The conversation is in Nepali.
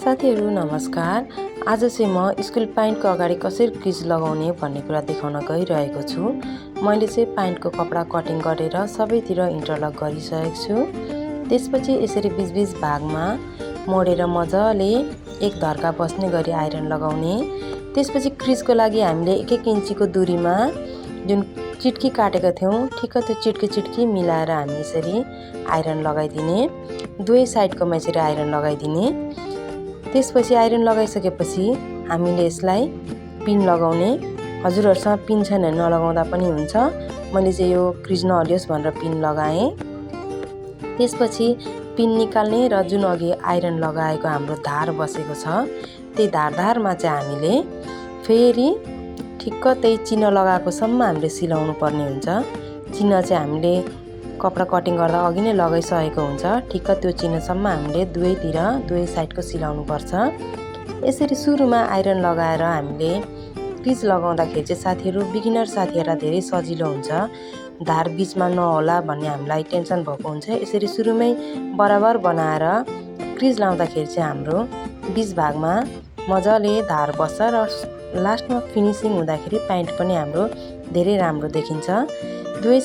साथीहरु नमस्कार। आज चाहिँ म स्कुल प्यान्टको अगाडि कसरी क्रिज लगाउने भन्ने कुरा देखाउन गइरहेको छु। मैले चाहिँ प्यान्टको कपडा कटिङ गरेर सबैतिर इन्टरलक गरिसकेको छु। त्यसपछि यसरी बीच भागमा मोडेर मजाले एक धर्का बस्ने गरी आइरन लगाउने। त्यसपछि क्रिजको लागि हामीले 1-1 इन्चीको दूरीमा जुन चिट्की काटेका थियौं ठिक्क त्यो चिट्की मिलाएर हामी यसरी आइरन लगाइदिने। दुवै साइडकोमा यसरी आइरन लगाइदिने। त्यसपछि आइरन लगाइसकेपछि हामीले यसलाई पिन लगाउने। हजुरहरुसँग पिन छैन भने नलगाउँदा पनि हुन्छ। मैले चाहिँ यो क्रिज नहलियोस् भनेर पिन लगाएँ। त्यसपछि पिन निकाल्ने र जुन अघि आइरन लगाएको हाम्रो धार बसेको छ त्यही धारमा चाहिँ हामीले फेरि ठिक्क त्यही चिन्ह लगाएको सम्म हामीले सिलाउनु पर्ने हुन्छ। चिन्ह चाहिँ हामीले कपडा कटिङ गर्दा अघि नै लगाइसकेको हुन्छ। ठिक्क त्यो चिन्हसम्म हामीले दुवै साइडको सिलाउनु पर्छ। यसरी सुरुमा आइरन लगाएर हामीले क्रिज लगाउँदाखेरि चाहिँ साथीहरु बिगिनर साथीहरुलाई धेरै सजिलो हुन्छ। धार बीचमा नहोला भन्ने हामीलाई टेन्सन भएको हुन्छ। यसरी सुरुमै बराबर बनाएर क्रिज लाउँदाखेरि चाहिँ हाम्रो बीच भागमा मजाले धार बस्छ र लास्टमा फिनिशिङ हुँदाखेरि प्यान्ट पनि हाम्रो धेरै राम्रो देखिन्छ। दुवै